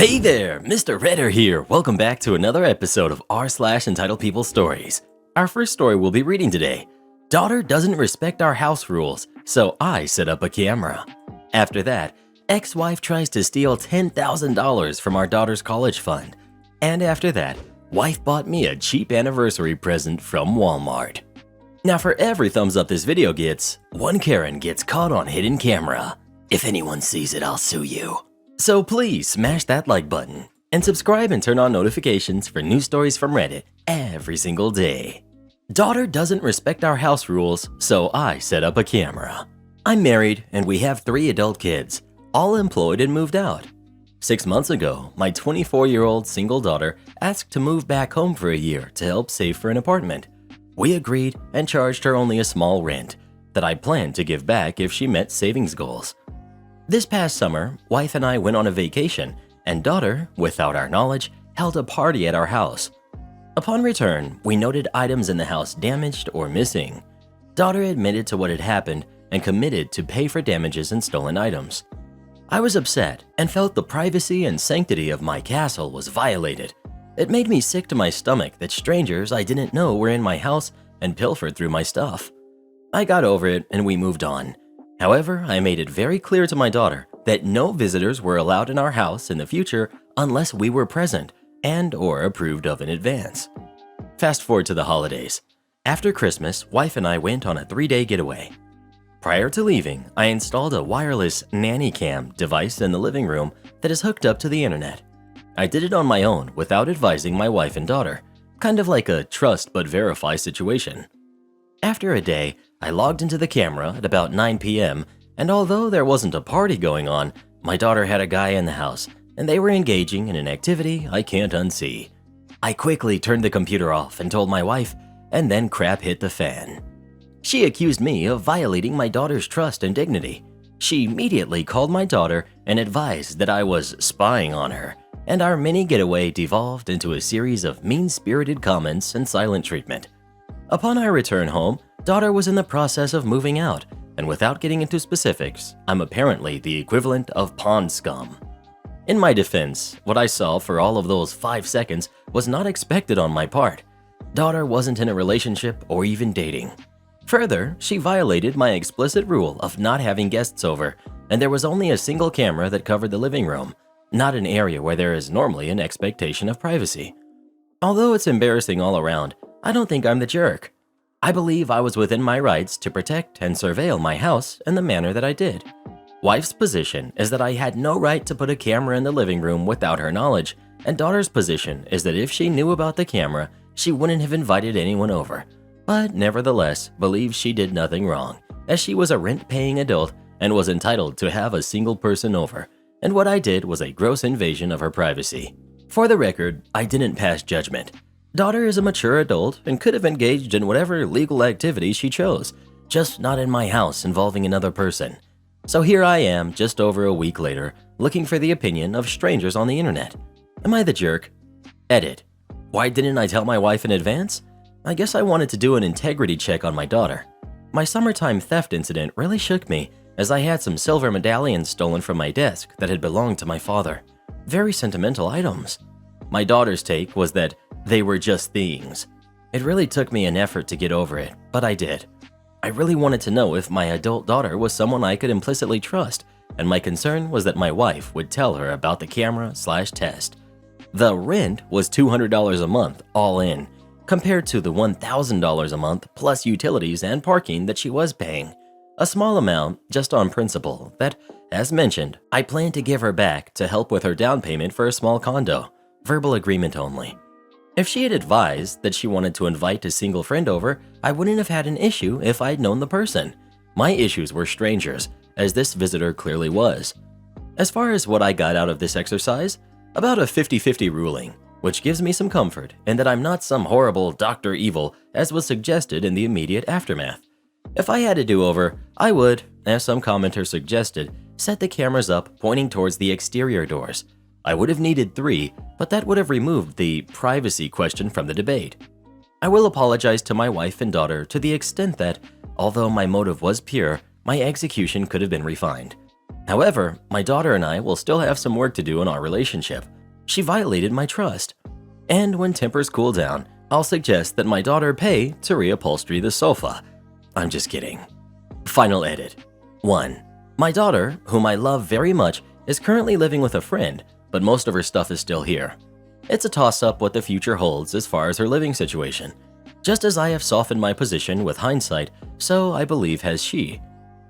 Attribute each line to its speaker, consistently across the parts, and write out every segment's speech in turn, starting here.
Speaker 1: Hey there, Mr. Redder here. Welcome back to another episode of r/Entitled People Stories. Our first story we'll be reading today. Daughter doesn't respect our house rules, so I set up a camera. After that, ex-wife tries to steal $10,000 from our daughter's college fund. And after that, wife bought me a cheap anniversary present from Walmart. Now for every thumbs up this video gets, one Karen gets caught on hidden camera. If anyone sees it, I'll sue you. So please smash that like button and subscribe and turn on notifications for new stories from Reddit every single day. Daughter doesn't respect our house rules, so I set up a camera. I'm married and we have 3 adult kids, all employed and moved out. 6 months ago, my 24-year-old single daughter asked to move back home for a year to help save for an apartment. We agreed and charged her only a small rent that I planned to give back if she met savings goals. This past summer, wife and I went on a vacation, and daughter, without our knowledge, held a party at our house. Upon return, we noted items in the house damaged or missing. Daughter admitted to what had happened and committed to pay for damages and stolen items. I was upset and felt the privacy and sanctity of my castle was violated. It made me sick to my stomach that strangers I didn't know were in my house and pilfered through my stuff. I got over it and we moved on. However, I made it very clear to my daughter that no visitors were allowed in our house in the future unless we were present and/or approved of in advance. Fast forward to the holidays. After Christmas, wife and I went on a 3-day getaway. Prior to leaving, I installed a wireless nanny cam device in the living room that is hooked up to the internet. I did it on my own without advising my wife and daughter, kind of like a trust but verify situation. After a day, I logged into the camera at about 9 p.m. and although there wasn't a party going on, my daughter had a guy in the house and they were engaging in an activity I can't unsee. I quickly turned the computer off and told my wife, and then crap hit the fan. She accused me of violating my daughter's trust and dignity. She immediately called my daughter and advised that I was spying on her, and our mini getaway devolved into a series of mean-spirited comments and silent treatment. Upon our return home, daughter was in the process of moving out, and without getting into specifics, I'm apparently the equivalent of pond scum. In my defense, what I saw for all of those 5 seconds was not expected on my part. Daughter wasn't in a relationship or even dating. Further, she violated my explicit rule of not having guests over, and there was only a single camera that covered the living room, not an area where there is normally an expectation of privacy. Although it's embarrassing all around, I don't think I'm the jerk. I believe I was within my rights to protect and surveil my house in the manner that I did. Wife's position is that I had no right to put a camera in the living room without her knowledge, and daughter's position is that if she knew about the camera, she wouldn't have invited anyone over, but nevertheless believes she did nothing wrong, as she was a rent-paying adult and was entitled to have a single person over, and what I did was a gross invasion of her privacy. For the record, I didn't pass judgment. Daughter is a mature adult and could have engaged in whatever legal activity she chose, just not in my house involving another person. So here I am, just over a week later, looking for the opinion of strangers on the internet. Am I the jerk? Edit. Why didn't I tell my wife in advance? I guess I wanted to do an integrity check on my daughter. My summertime theft incident really shook me, as I had some silver medallions stolen from my desk that had belonged to my father. Very sentimental items. My daughter's take was that they were just things. It really took me an effort to get over it, but I did. I really wanted to know if my adult daughter was someone I could implicitly trust, and my concern was that my wife would tell her about the camera/test. The rent was $200 a month, all in, compared to the $1,000 a month plus utilities and parking that she was paying. A small amount just on principle that, as mentioned, I plan to give her back to help with her down payment for a small condo. Verbal agreement only. If she had advised that she wanted to invite a single friend over, I wouldn't have had an issue if I'd known the person. My issues were strangers, as this visitor clearly was. As far as what I got out of this exercise, about a 50-50 ruling, which gives me some comfort in that I'm not some horrible Dr. Evil as was suggested in the immediate aftermath. If I had a do-over, I would, as some commenter suggested, set the cameras up pointing towards the exterior doors. I would have needed 3, but that would have removed the privacy question from the debate. I will apologize to my wife and daughter to the extent that, although my motive was pure, my execution could have been refined. However, my daughter and I will still have some work to do in our relationship, She violated my trust. And when tempers cool down, I'll suggest that my daughter pay to reupholstery the sofa. I'm just kidding. Final edit. 1. My daughter, whom I love very much, is currently living with a friend, but most of her stuff is still here. It's a toss-up what the future holds as far as her living situation. Just as I have softened my position with hindsight, so I believe has she.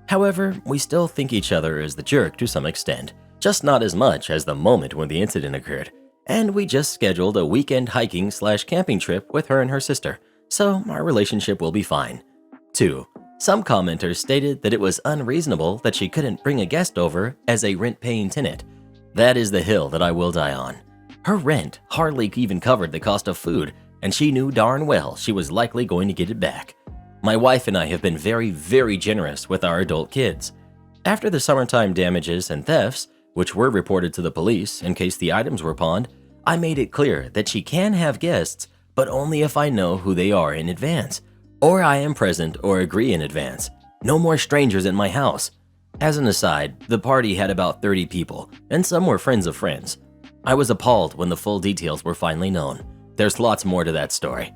Speaker 1: However, we still think each other is the jerk to some extent, just not as much as the moment when the incident occurred. And we just scheduled a weekend hiking/camping trip with her and her sister, so our relationship will be fine. 2. Some commenters stated that it was unreasonable that she couldn't bring a guest over as a rent-paying tenant. That is the hill that I will die on. Her rent hardly even covered the cost of food, and she knew darn well she was likely going to get it back. My wife and I have been very, very generous with our adult kids. After the summertime damages and thefts, which were reported to the police in case the items were pawned, I made it clear that she can have guests, but only if I know who they are in advance, or I am present or agree in advance. No more strangers in my house. As an aside, the party had about 30 people, and some were friends of friends. I was appalled when the full details were finally known. There's lots more to that story.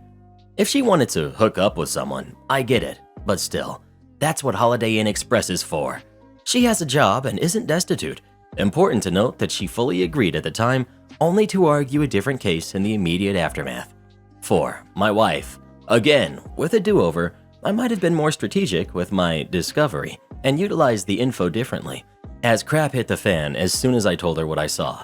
Speaker 1: If she wanted to hook up with someone, I get it, but still, that's what Holiday Inn Express is for. She has a job and isn't destitute. Important to note that she fully agreed at the time, only to argue a different case in the immediate aftermath. 4. My wife. Again, with a do-over, I might have been more strategic with my discovery and utilized the info differently, as crap hit the fan as soon as I told her what I saw.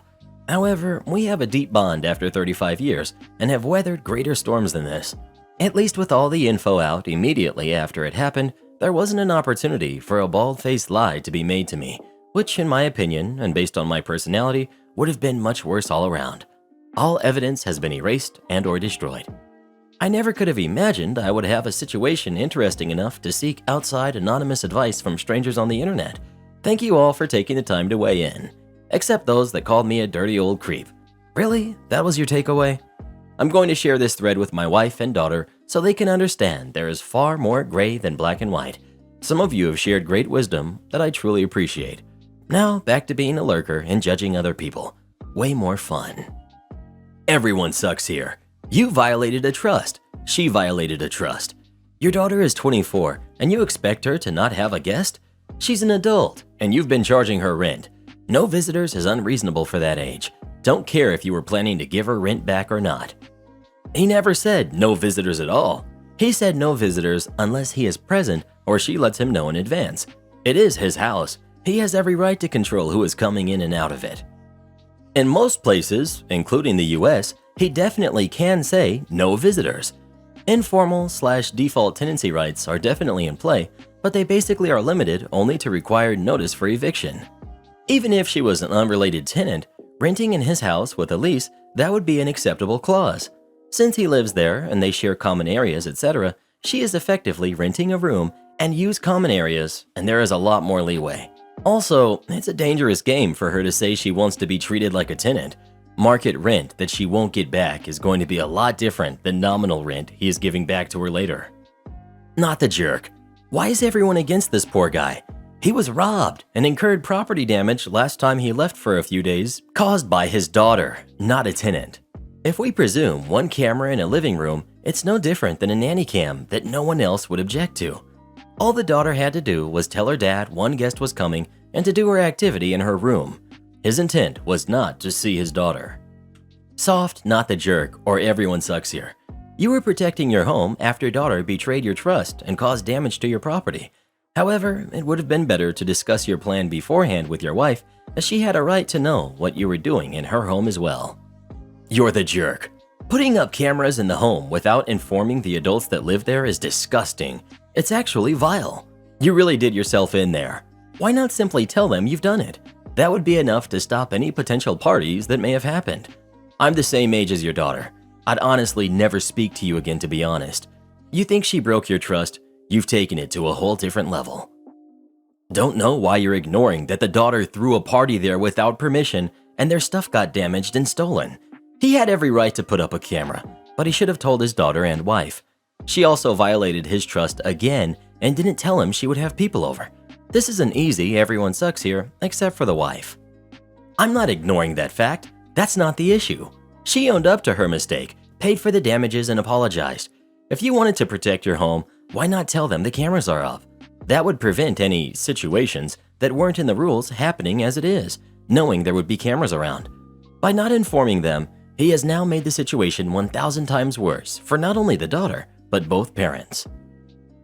Speaker 1: However, we have a deep bond after 35 years and have weathered greater storms than this. At least with all the info out immediately after it happened, there wasn't an opportunity for a bald-faced lie to be made to me, which in my opinion, and based on my personality, would have been much worse all around. All evidence has been erased and/or destroyed. I never could have imagined I would have a situation interesting enough to seek outside anonymous advice from strangers on the internet. Thank you all for taking the time to weigh in. Except those that called me a dirty old creep. Really? That was your takeaway? I'm going to share this thread with my wife and daughter so they can understand there is far more gray than black and white. Some of you have shared great wisdom that I truly appreciate. Now, back to being a lurker and judging other people. Way more fun. Everyone sucks here. You violated a trust. She violated a trust. Your daughter is 24 and you expect her to not have a guest? She's an adult and you've been charging her rent. No visitors is unreasonable for that age. Don't care if you were planning to give her rent back or not. He never said no visitors at all. He said no visitors unless he is present or she lets him know in advance. It is his house. He has every right to control who is coming in and out of it. In most places, including the US, he definitely can say no visitors. Informal/default tenancy rights are definitely in play, but they basically are limited only to required notice for eviction. Even if she was an unrelated tenant, renting in his house with a lease, that would be an acceptable clause. Since he lives there and they share common areas, etc., she is effectively renting a room and use common areas, and there is a lot more leeway. Also, it's a dangerous game for her to say she wants to be treated like a tenant. Market rent that she won't get back is going to be a lot different than nominal rent he is giving back to her later. Not the jerk. Why is everyone against this poor guy? He was robbed and incurred property damage last time he left for a few days, caused by his daughter, not a tenant. If we presume one camera in a living room, it's no different than a nanny cam that no one else would object to. All the daughter had to do was tell her dad one guest was coming and to do her activity in her room. His intent was not to see his daughter. Soft, not the jerk, or everyone sucks here. You were protecting your home after daughter betrayed your trust and caused damage to your property. However, it would have been better to discuss your plan beforehand with your wife, as she had a right to know what you were doing in her home as well. You're the jerk. Putting up cameras in the home without informing the adults that live there is disgusting. It's actually vile. You really did yourself in there. Why not simply tell them you've done it? That would be enough to stop any potential parties that may have happened. I'm the same age as your daughter. I'd honestly never speak to you again, to be honest. You think she broke your trust? You've taken it to a whole different level. Don't know why you're ignoring that the daughter threw a party there without permission and their stuff got damaged and stolen. He had every right to put up a camera, but he should have told his daughter and wife. She also violated his trust again and didn't tell him she would have people over. This is an easy everyone sucks here, except for the wife. I'm not ignoring that fact. That's not the issue. She owned up to her mistake, paid for the damages, and apologized. If you wanted to protect your home, why not tell them the cameras are up? That would prevent any situations that weren't in the rules happening as it is, knowing there would be cameras around. By not informing them, he has now made the situation 1,000 times worse for not only the daughter, but both parents.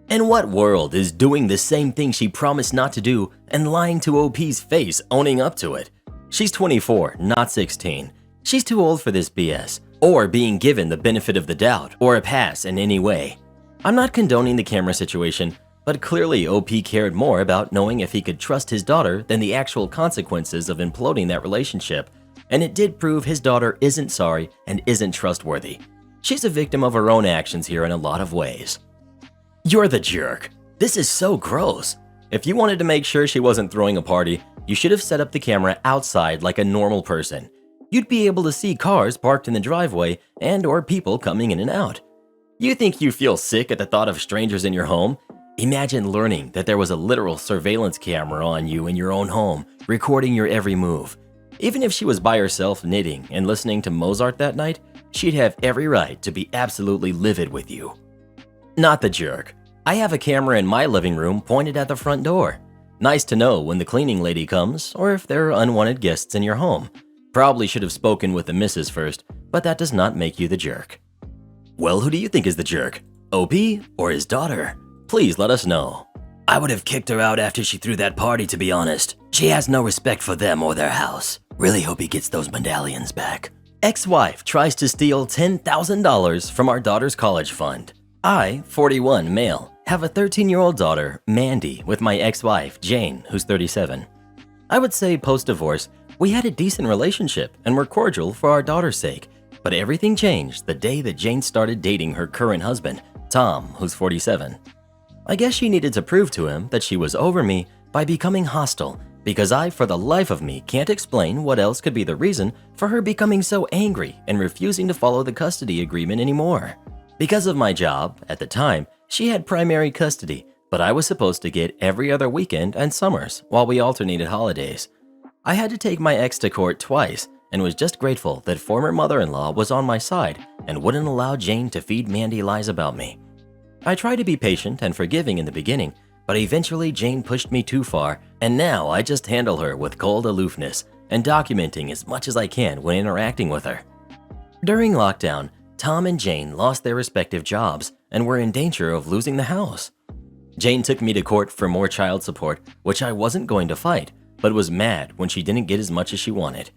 Speaker 1: In what world is doing the same thing she promised not to do and lying to OP's face, owning up to it? She's 24, not 16. She's too old for this BS, or being given the benefit of the doubt, or a pass in any way. I'm not condoning the camera situation, but clearly OP cared more about knowing if he could trust his daughter than the actual consequences of imploding that relationship, and it did prove his daughter isn't sorry and isn't trustworthy. She's a victim of her own actions here in a lot of ways. You're the jerk. This is so gross. If you wanted to make sure she wasn't throwing a party, you should have set up the camera outside like a normal person. You'd be able to see cars parked in the driveway and or people coming in and out. You think you feel sick at the thought of strangers in your home? Imagine learning that there was a literal surveillance camera on you in your own home, recording your every move. Even if she was by herself knitting and listening to Mozart that night, she'd have every right to be absolutely livid with you. Not the jerk. I have a camera in my living room pointed at the front door. Nice to know when the cleaning lady comes or if there are unwanted guests in your home. Probably should have spoken with the missus first, but that does not make you the jerk. Well, who do you think is the jerk? OP or his daughter? Please let us know. I would have kicked her out after she threw that party, to be honest. She has no respect for them or their house. Really hope he gets those medallions back. Ex-wife tries to steal $10,000 from our daughter's college fund. I, 41 male, have a 13-year-old daughter, Mandy, with my ex-wife, Jane, who's 37. I would say post-divorce, we had a decent relationship and were cordial for our daughter's sake, but everything changed the day that Jane started dating her current husband, Tom, who's 47. I guess she needed to prove to him that she was over me by becoming hostile, because I, for the life of me, can't explain what else could be the reason for her becoming so angry and refusing to follow the custody agreement anymore. Because of my job, at the time, she had primary custody, but I was supposed to get every other weekend and summers while we alternated holidays. I had to take my ex to court twice and was just grateful that former mother-in-law was on my side and wouldn't allow Jane to feed Mandy lies about me. I tried to be patient and forgiving in the beginning, but eventually Jane pushed me too far, and now I just handle her with cold aloofness and documenting as much as I can when interacting with her. During lockdown, Tom and Jane lost their respective jobs and were in danger of losing the house. Jane took me to court for more child support, which I wasn't going to fight, but was mad when she didn't get as much as she wanted.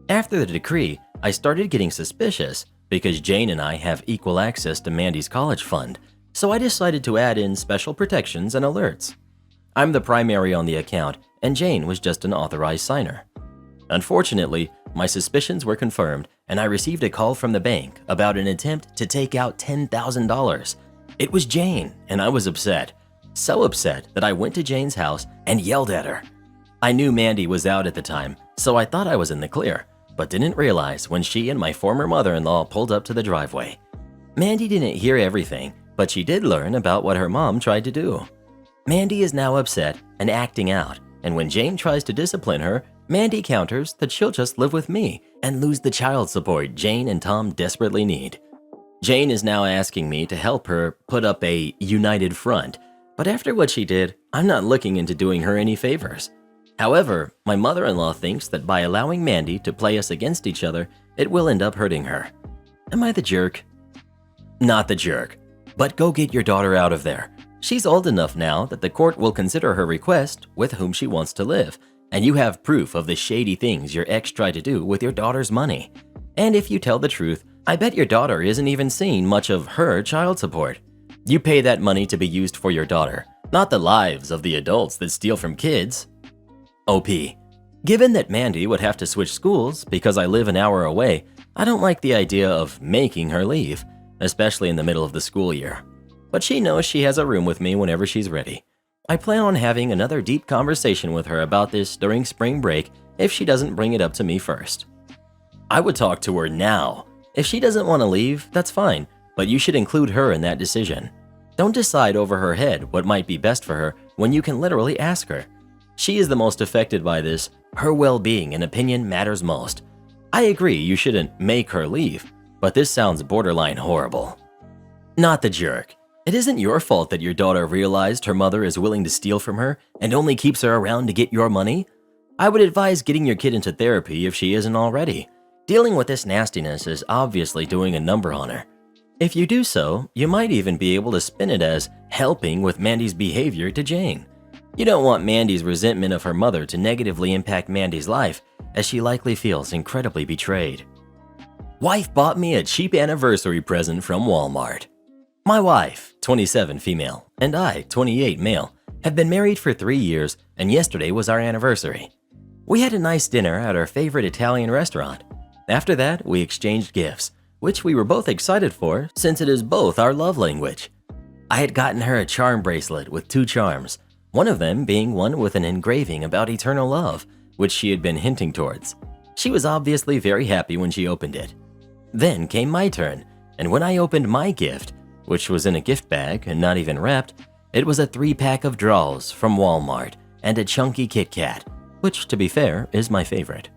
Speaker 1: After the decree, I started getting suspicious because Jane and I have equal access to Mandy's college fund, so I decided to add in special protections and alerts. I'm the primary on the account, and Jane was just an authorized signer. Unfortunately, my suspicions were confirmed, and I received a call from the bank about an attempt to take out $10,000. It was Jane, and I was upset. So upset that I went to Jane's house and yelled at her. I knew Mandy was out at the time, so I thought I was in the clear, but didn't realize when she and my former mother-in-law pulled up to the driveway. Mandy didn't hear everything, but she did learn about what her mom tried to do. Mandy is now upset and acting out, and when Jane tries to discipline her, Mandy counters that she'll just live with me and lose the child support Jane and Tom desperately need. Jane is now asking me to help her put up a united front, but after what she did, I'm not looking into doing her any favors. However, my mother-in-law thinks that by allowing Mandy to play us against each other, it will end up hurting her. Am I the jerk? Not the jerk. But go get your daughter out of there. She's old enough now that the court will consider her request with whom she wants to live, and you have proof of the shady things your ex tried to do with your daughter's money. And if you tell the truth, I bet your daughter isn't even seeing much of her child support. You pay that money to be used for your daughter, not the lives of the adults that steal from kids. OP. Given that Mandy would have to switch schools because I live an hour away, I don't like the idea of making her leave, especially in the middle of the school year. But she knows she has a room with me whenever she's ready. I plan on having another deep conversation with her about this during spring break if she doesn't bring it up to me first. I would talk to her now. If she doesn't want to leave, that's fine, but you should include her in that decision. Don't decide over her head what might be best for her when you can literally ask her. She is the most affected by this. Her well-being and opinion matters most. I agree you shouldn't make her leave, but this sounds borderline horrible. Not the jerk. It isn't your fault that your daughter realized her mother is willing to steal from her and only keeps her around to get your money. I would advise getting your kid into therapy if she isn't already. Dealing with this nastiness is obviously doing a number on her. If you do so, you might even be able to spin it as helping with Mandy's behavior to Jane. You don't want Mandy's resentment of her mother to negatively impact Mandy's life, as she likely feels incredibly betrayed. Wife bought me a cheap anniversary present from Walmart. My wife, 27 female, and I, 28 male, have been married for 3 years, and yesterday was our anniversary. We had a nice dinner at our favorite Italian restaurant. After that, we exchanged gifts, which we were both excited for since it is both our love language. I had gotten her a charm bracelet with 2 charms, one of them being one with an engraving about eternal love, which she had been hinting towards. She was obviously very happy when she opened it. Then came my turn, and when I opened my gift, which was in a gift bag and not even wrapped, it was a 3-pack of draws from Walmart and a chunky Kit Kat, which, to be fair, is my favorite.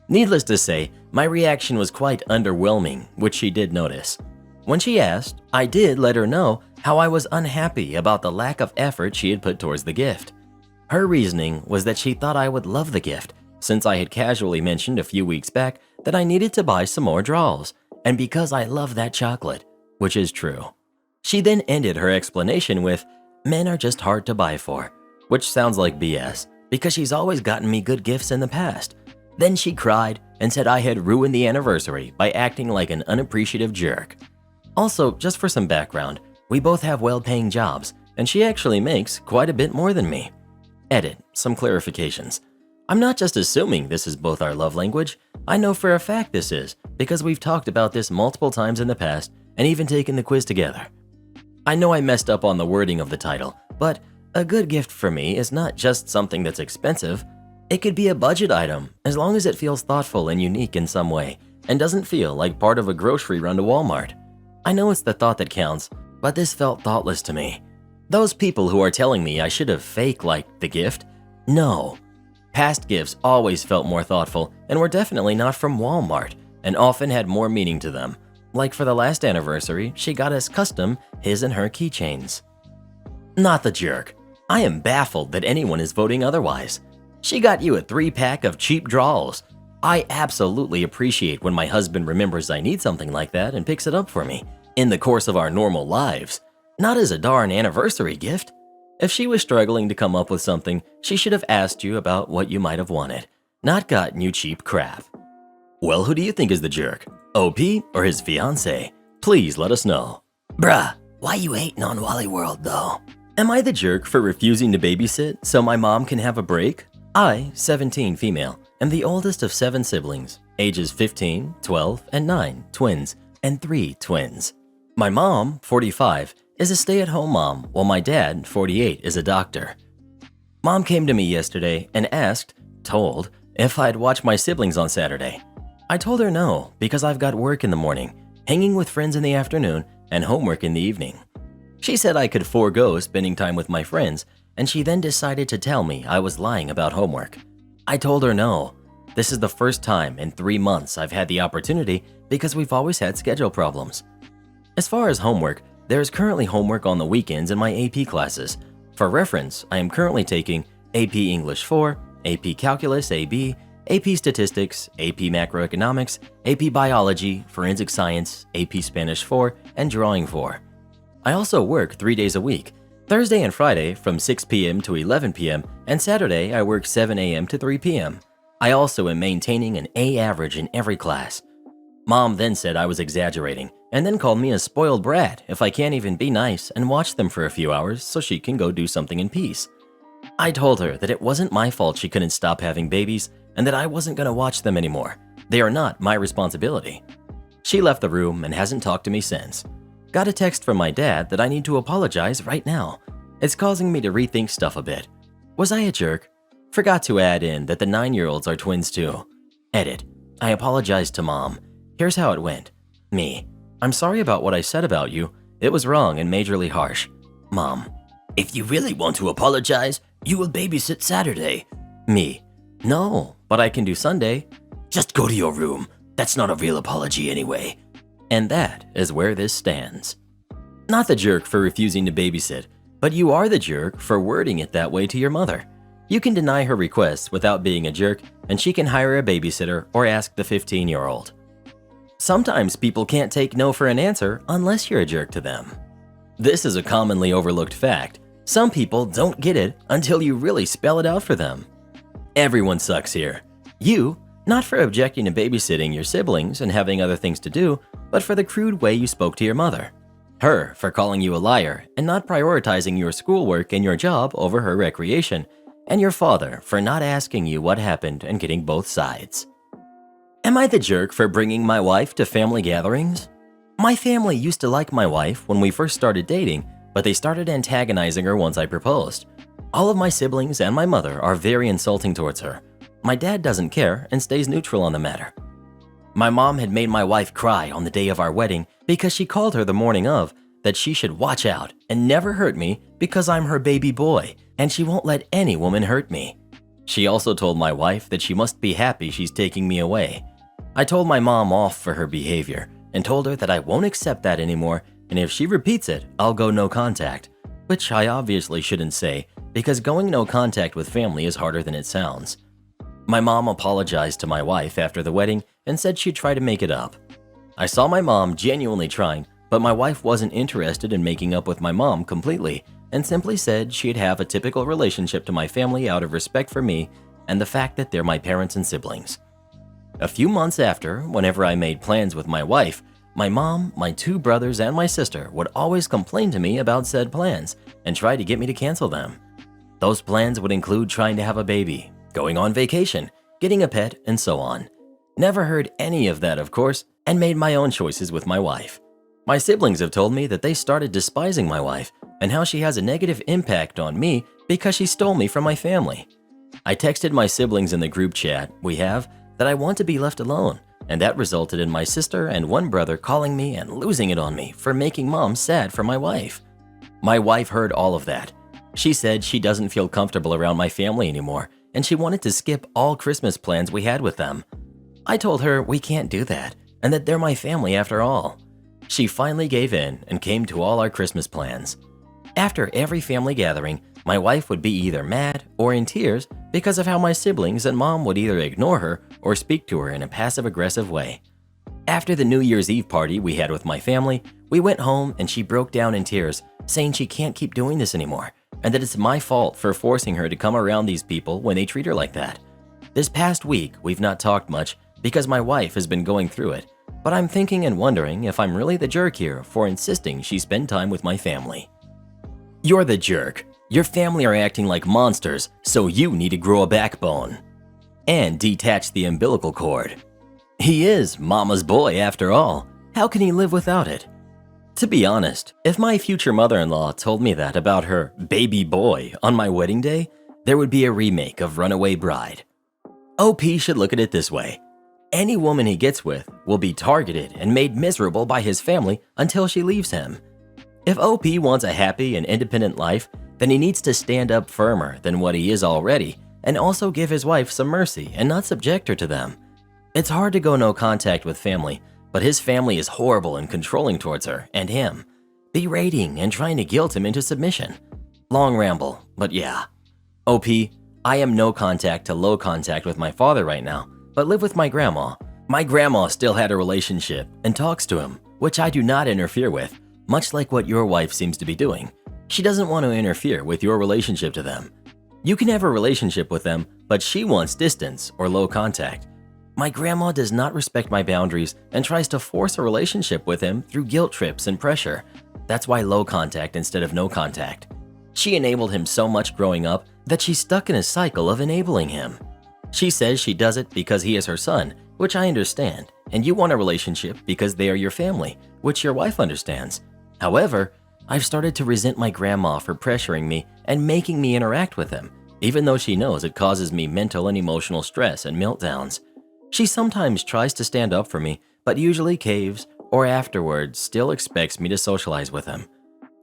Speaker 1: Needless to say, my reaction was quite underwhelming, which she did notice. When she asked, I did let her know how I was unhappy about the lack of effort she had put towards the gift. Her reasoning was that she thought I would love the gift, since I had casually mentioned a few weeks back that I needed to buy some more draws, and because I love that chocolate, which is true. She then ended her explanation with, men are just hard to buy for, which sounds like BS, because she's always gotten me good gifts in the past. Then she cried and said I had ruined the anniversary by acting like an unappreciative jerk. Also, just for some background, we both have well-paying jobs, and she actually makes quite a bit more than me. Edit, some clarifications. I'm not just assuming this is both our love language. I know for a fact this is, because we've talked about this multiple times in the past and even taken the quiz together. I know I messed up on the wording of the title, but a good gift for me is not just something that's expensive. It could be a budget item, as long as it feels thoughtful and unique in some way, and doesn't feel like part of a grocery run to Walmart. I know it's the thought that counts, but this felt thoughtless to me. Those people who are telling me I should have fake-liked the gift, no. Past gifts always felt more thoughtful and were definitely not from Walmart, and often had more meaning to them. Like for the last anniversary, she got us custom his and her keychains. Not the jerk. I am baffled that anyone is voting otherwise. She got you a 3-pack of cheap draws. I absolutely appreciate when my husband remembers I need something like that and picks it up for me in the course of our normal lives, not as a darn anniversary gift. If she was struggling to come up with something, she should have asked you about what you might have wanted, not gotten you cheap crap. Well, who do you think is the jerk? OP or his fiancé? Please let us know. Bruh, why you hating on Wally World though? Am I the jerk for refusing to babysit so my mom can have a break? I, 17 female, am the oldest of 7 siblings, ages 15, 12, and 9, twins, and 3 twins. My mom, 45, is a stay-at-home mom, while my dad, 48, is a doctor. Mom came to me yesterday and told, if I'd watch my siblings on Saturday. I told her no, because I've got work in the morning, hanging with friends in the afternoon, and homework in the evening. She said I could forego spending time with my friends, and she then decided to tell me I was lying about homework. I told her no. This is the first time in 3 months I've had the opportunity because we've always had schedule problems. As far as homework, there is currently homework on the weekends in my AP classes. For reference, I am currently taking AP English 4, AP Calculus AB, AP Statistics, AP Macroeconomics, AP Biology, Forensic Science, AP Spanish 4, and Drawing 4. I also work 3 days a week, Thursday and Friday from 6 p.m. to 11 p.m., and Saturday I work 7 a.m. to 3 p.m. I also am maintaining an A average in every class. Mom then said I was exaggerating, and then called me a spoiled brat if I can't even be nice and watch them for a few hours so she can go do something in peace. I told her that it wasn't my fault she couldn't stop having babies, and that I wasn't going to watch them anymore. They are not my responsibility. She left the room and hasn't talked to me since. Got a text from my dad that I need to apologize right now. It's causing me to rethink stuff a bit. Was I a jerk? Forgot to add in that the 9-year-olds are twins too. Edit. I apologized to Mom. Here's how it went. Me. I'm sorry about what I said about you. It was wrong and majorly harsh. Mom. If you really want to apologize, you will babysit Saturday. Me. No, but I can do Sunday. Just go to your room. That's not a real apology anyway. And that is where this stands. Not the jerk for refusing to babysit, but you are the jerk for wording it that way to your mother. You can deny her requests without being a jerk, and she can hire a babysitter or ask the 15-year-old. Sometimes people can't take no for an answer unless you're a jerk to them. This is a commonly overlooked fact. Some people don't get it until you really spell it out for them. Everyone sucks here. You, not for objecting to babysitting your siblings and having other things to do, but for the crude way you spoke to your mother. Her for calling you a liar and not prioritizing your schoolwork and your job over her recreation, and your father for not asking you what happened and getting both sides. Am I the jerk for bringing my wife to family gatherings? My family used to like my wife when we first started dating, but they started antagonizing her once I proposed. All of my siblings and my mother are very insulting towards her. My dad doesn't care and stays neutral on the matter. My mom had made my wife cry on the day of our wedding because she called her the morning of that she should watch out and never hurt me because I'm her baby boy and she won't let any woman hurt me. She also told my wife that she must be happy she's taking me away. I told my mom off for her behavior and told her that I won't accept that anymore, and if she repeats it, I'll go no contact, which I obviously shouldn't say because going no contact with family is harder than it sounds. My mom apologized to my wife after the wedding and said she'd try to make it up. I saw my mom genuinely trying, but my wife wasn't interested in making up with my mom completely and simply said she'd have a typical relationship to my family out of respect for me and the fact that they're my parents and siblings. A few months after, whenever I made plans with my wife, my mom, my two brothers, and my sister would always complain to me about said plans and try to get me to cancel them. Those plans would include trying to have a baby, going on vacation, getting a pet, and so on. Never heard any of that, of course, and made my own choices with my wife. My siblings have told me that they started despising my wife and how she has a negative impact on me because she stole me from my family. I texted my siblings in the group chat we have that I want to be left alone, and that resulted in my sister and one brother calling me and losing it on me for making mom sad for my wife. My wife heard all of that. She said she doesn't feel comfortable around my family anymore, and she wanted to skip all Christmas plans we had with them. I told her we can't do that, and that they're my family after all. She finally gave in and came to all our Christmas plans. After every family gathering, my wife would be either mad or in tears because of how my siblings and mom would either ignore her or speak to her in a passive-aggressive way. After the New Year's Eve party we had with my family, we went home and she broke down in tears, saying she can't keep doing this anymore, and that it's my fault for forcing her to come around these people when they treat her like that. This past week, we've not talked much because my wife has been going through it, but I'm thinking and wondering if I'm really the jerk here for insisting she spend time with my family. You're the jerk. Your family are acting like monsters, so you need to grow a backbone. And detach the umbilical cord. He is mama's boy after all. How can he live without it? To be honest, if my future mother-in-law told me that about her baby boy on my wedding day, there would be a remake of Runaway Bride. OP should look at it this way. Any woman he gets with will be targeted and made miserable by his family until she leaves him. If OP wants a happy and independent life, then he needs to stand up firmer than what he is already and also give his wife some mercy and not subject her to them. It's hard to go no contact with family, but his family is horrible and controlling towards her and him, berating and trying to guilt him into submission. Long ramble, but yeah. OP, I am no contact to low contact with my father right now, but live with my grandma. My grandma still had a relationship and talks to him, which I do not interfere with, much like what your wife seems to be doing. She doesn't want to interfere with your relationship to them. You can have a relationship with them, but she wants distance or low contact. My grandma does not respect my boundaries and tries to force a relationship with him through guilt trips and pressure. That's why low contact instead of no contact. She enabled him so much growing up that she's stuck in a cycle of enabling him. She says she does it because he is her son, which I understand, and you want a relationship because they are your family, which your wife understands. However, I've started to resent my grandma for pressuring me and making me interact with him, even though she knows it causes me mental and emotional stress and meltdowns. She sometimes tries to stand up for me, but usually caves or afterwards still expects me to socialize with him.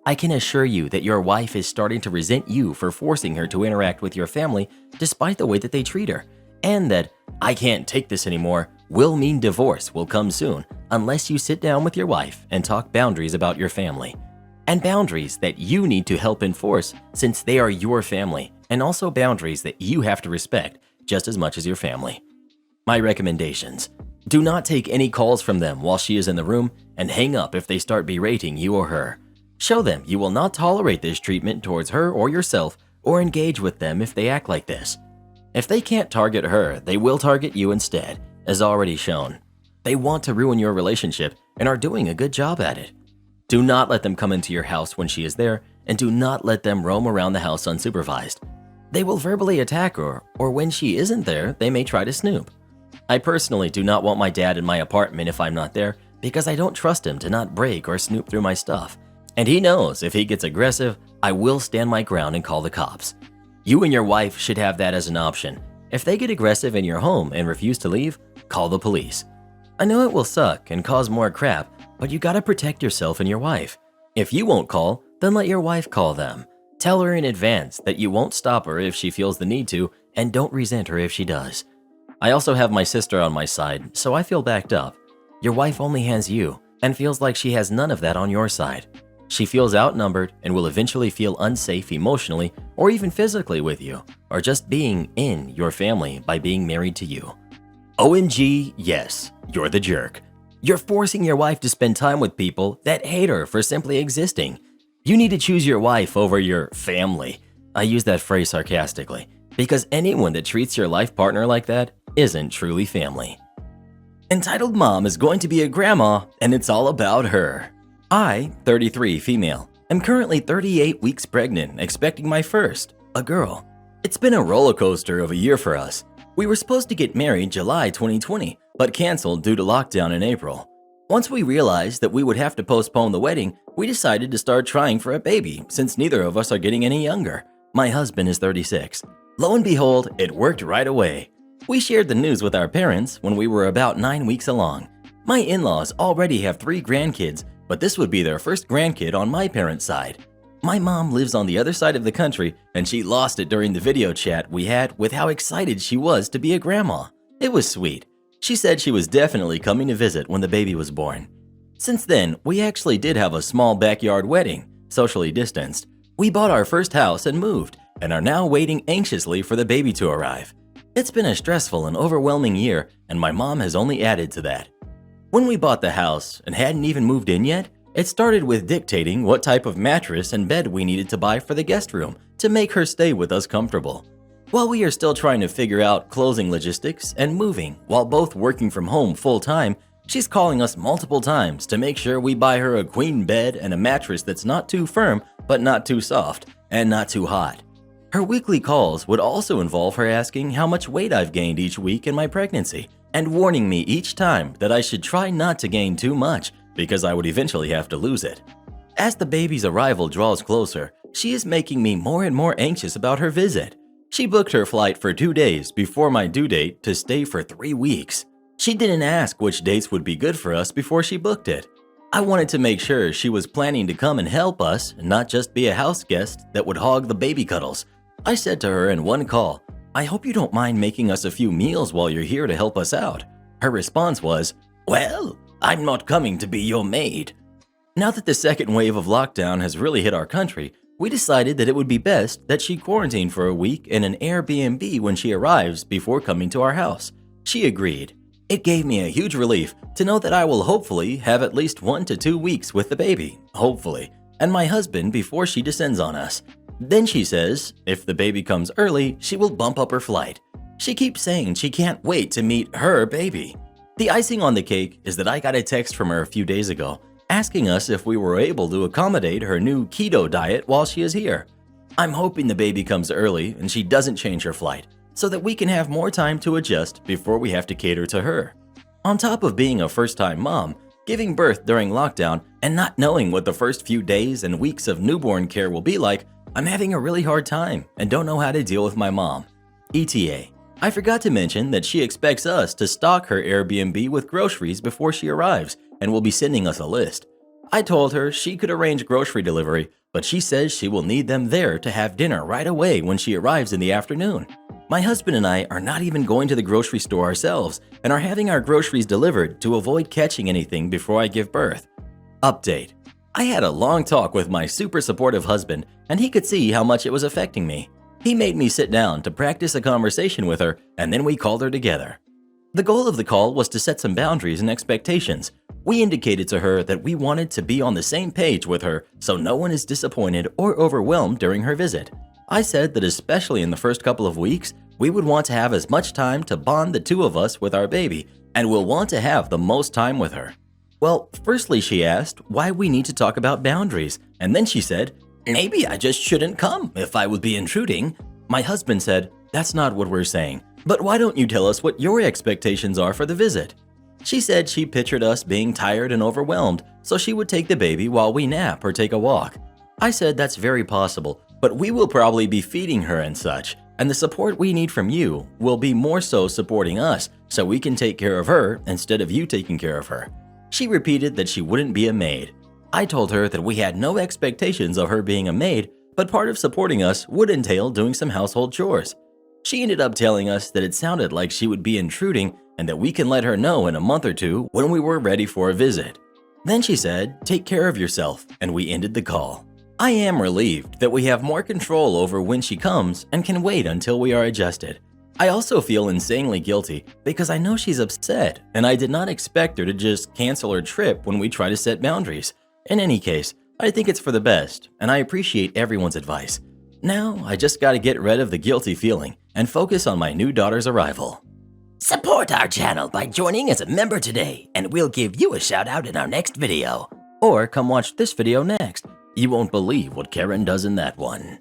Speaker 1: I can assure you that your wife is starting to resent you for forcing her to interact with your family despite the way that they treat her, and that "I can't take this anymore" will mean divorce will come soon unless you sit down with your wife and talk boundaries about your family. And boundaries that you need to help enforce since they are your family, and also boundaries that you have to respect just as much as your family. My recommendations: do not take any calls from them while she is in the room, and hang up if they start berating you or her. Show them you will not tolerate this treatment towards her or yourself, or engage with them if they act like this. If they can't target her, they will target you instead, as already shown. They want to ruin your relationship and are doing a good job at it. Do not let them come into your house when she is there, and do not let them roam around the house unsupervised. They will verbally attack her, or when she isn't there, they may try to snoop. I personally do not want my dad in my apartment if I'm not there, because I don't trust him to not break or snoop through my stuff. And he knows if he gets aggressive, I will stand my ground and call the cops. You and your wife should have that as an option. If they get aggressive in your home and refuse to leave, call the police. I know it will suck and cause more crap, but you gotta protect yourself and your wife. If you won't call, then let your wife call them. Tell her in advance that you won't stop her if she feels the need to, and don't resent her if she does. I also have my sister on my side, so I feel backed up. Your wife only has you, and feels like she has none of that on your side. She feels outnumbered and will eventually feel unsafe emotionally or even physically with you, or just being in your family by being married to you. OMG, yes, you're the jerk. You're forcing your wife to spend time with people that hate her for simply existing. You need to choose your wife over your family. I use that phrase sarcastically, because anyone that treats your life partner like that isn't truly family. Entitled Mom is going to be a grandma, and it's all about her. I, 33 female, am currently 38 weeks pregnant, expecting my first, a girl. It's been a roller coaster of a year for us. We were supposed to get married July 2020, but canceled due to lockdown in April. Once we realized that we would have to postpone the wedding, we decided to start trying for a baby since neither of us are getting any younger. My husband is 36. Lo and behold, it worked right away. We shared the news with our parents when we were about 9 weeks along. My in-laws already have 3 grandkids, but this would be their first grandkid on my parents' side. My mom lives on the other side of the country, and she lost it during the video chat we had with how excited she was to be a grandma. It was sweet. She said she was definitely coming to visit when the baby was born. Since then, we actually did have a small backyard wedding, socially distanced. We bought our first house and moved, and are now waiting anxiously for the baby to arrive. It's been a stressful and overwhelming year, and my mom has only added to that. When we bought the house and hadn't even moved in yet, it started with dictating what type of mattress and bed we needed to buy for the guest room to make her stay with us comfortable. While we are still trying to figure out closing logistics and moving while both working from home full-time, she's calling us multiple times to make sure we buy her a queen bed and a mattress that's not too firm but not too soft and not too hot. Her weekly calls would also involve her asking how much weight I've gained each week in my pregnancy and warning me each time that I should try not to gain too much because I would eventually have to lose it. As the baby's arrival draws closer, she is making me more and more anxious about her visit. She booked her flight for 2 days before my due date to stay for 3 weeks. She didn't ask which dates would be good for us before she booked it. I wanted to make sure she was planning to come and help us, not just be a house guest that would hog the baby cuddles. I said to her in one call, "I hope you don't mind making us a few meals while you're here to help us out." Her response was, "Well, I'm not coming to be your maid." Now that the second wave of lockdown has really hit our country, we decided that it would be best that she quarantine for a week in an Airbnb when she arrives before coming to our house. She agreed. It gave me a huge relief to know that I will hopefully have at least 1 to 2 weeks with the baby, hopefully, and my husband before she descends on us. Then she says, if the baby comes early, she will bump up her flight. She keeps saying she can't wait to meet her baby. The icing on the cake is that I got a text from her a few days ago asking us if we were able to accommodate her new keto diet while she is here. I'm hoping the baby comes early and she doesn't change her flight so that we can have more time to adjust before we have to cater to her. On top of being a first-time mom, giving birth during lockdown, and not knowing what the first few days and weeks of newborn care will be like, I'm having a really hard time and don't know how to deal with my mom. ETA. I forgot to mention that she expects us to stock her Airbnb with groceries before she arrives and will be sending us a list. I told her she could arrange grocery delivery, but she says she will need them there to have dinner right away when she arrives in the afternoon. My husband and I are not even going to the grocery store ourselves and are having our groceries delivered to avoid catching anything before I give birth. Update. I had a long talk with my super supportive husband and he could see how much it was affecting me. He made me sit down to practice a conversation with her and then we called her together. The goal of the call was to set some boundaries and expectations. We indicated to her that we wanted to be on the same page with her so no one is disappointed or overwhelmed during her visit. I said that especially in the first couple of weeks, we would want to have as much time to bond the two of us with our baby and will want to have the most time with her. Well, firstly she asked why we need to talk about boundaries, and then she said, "Maybe I just shouldn't come if I would be intruding." My husband said, "That's not what we're saying, but why don't you tell us what your expectations are for the visit?" She said she pictured us being tired and overwhelmed, so she would take the baby while we nap or take a walk. I said that's very possible, but we will probably be feeding her and such, and the support we need from you will be more so supporting us so we can take care of her instead of you taking care of her. She repeated that she wouldn't be a maid. I told her that we had no expectations of her being a maid, but part of supporting us would entail doing some household chores. She ended up telling us that it sounded like she would be intruding and that we can let her know in a month or two when we were ready for a visit. Then she said, "Take care of yourself," and we ended the call. I am relieved that we have more control over when she comes and can wait until we are adjusted. I also feel insanely guilty because I know she's upset and I did not expect her to just cancel her trip when we try to set boundaries. In any case, I think it's for the best and I appreciate everyone's advice. Now, I just gotta get rid of the guilty feeling and focus on my new daughter's arrival. Support our channel by joining as a member today and we'll give you a shout out in our next video. Or come watch this video next. You won't believe what Karen does in that one.